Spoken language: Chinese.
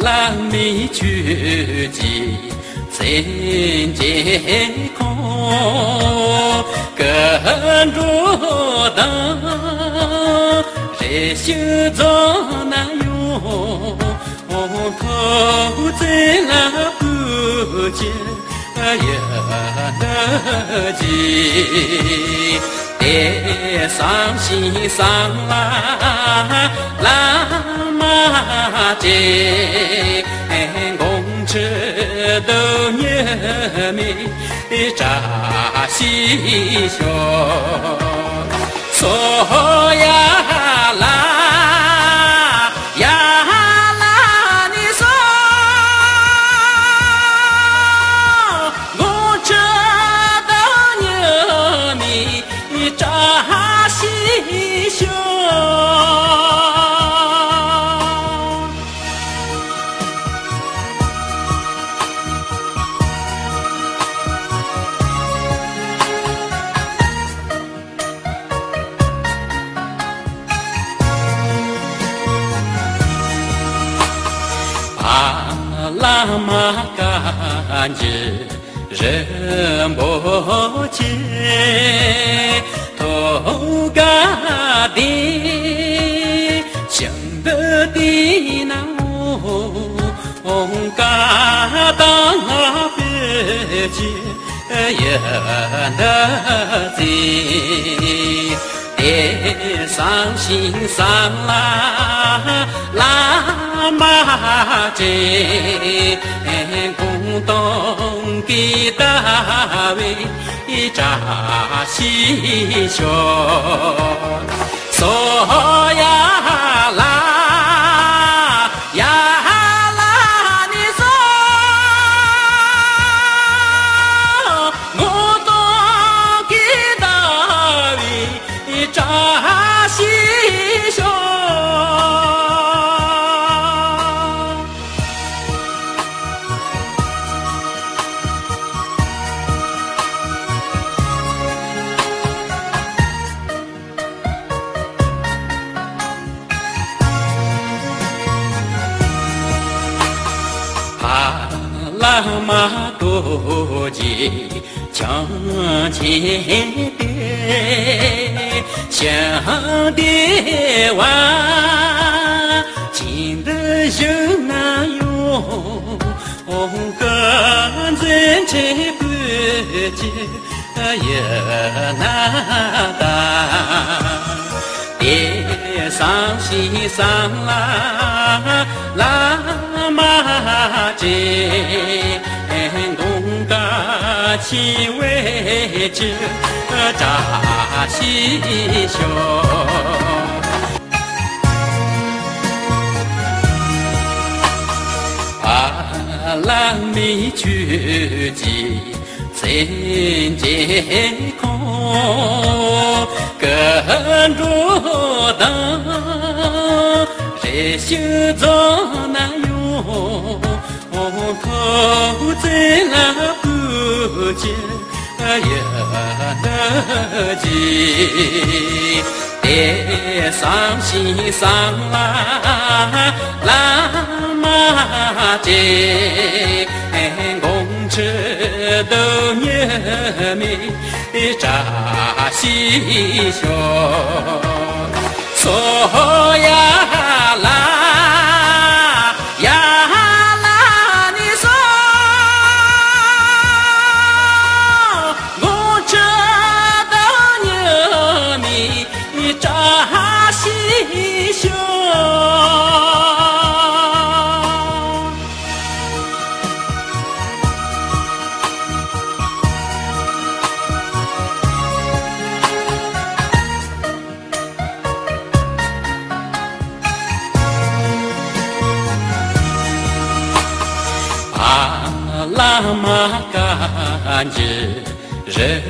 拉弥俱集真解空，跟着当人心中难用，口嘴那不见也得记。上西上啦喇嘛节，公车都念米扎西学，说呀啦呀啦，你说公车都念米扎西学。喇嘛干支仁波切，头嘎的想得的那嘎当别解也得记。上心上啦喇嘛节，公东给大卫扎西学，说呀啦呀啦，你说我东给大卫扎西学。喇嘛多吉强前边，想的话听得人难用，跟人去不见也难当。上西上啦喇嘛节，公嘎起为这扎西学。拉弥俱集真解空，跟着当人心中难用，口嘴那不见也得记。上西上啦喇嘛节，公车都念米扎西学，说呀啦呀啦，你说公车都念米扎西学。喇嘛干支仁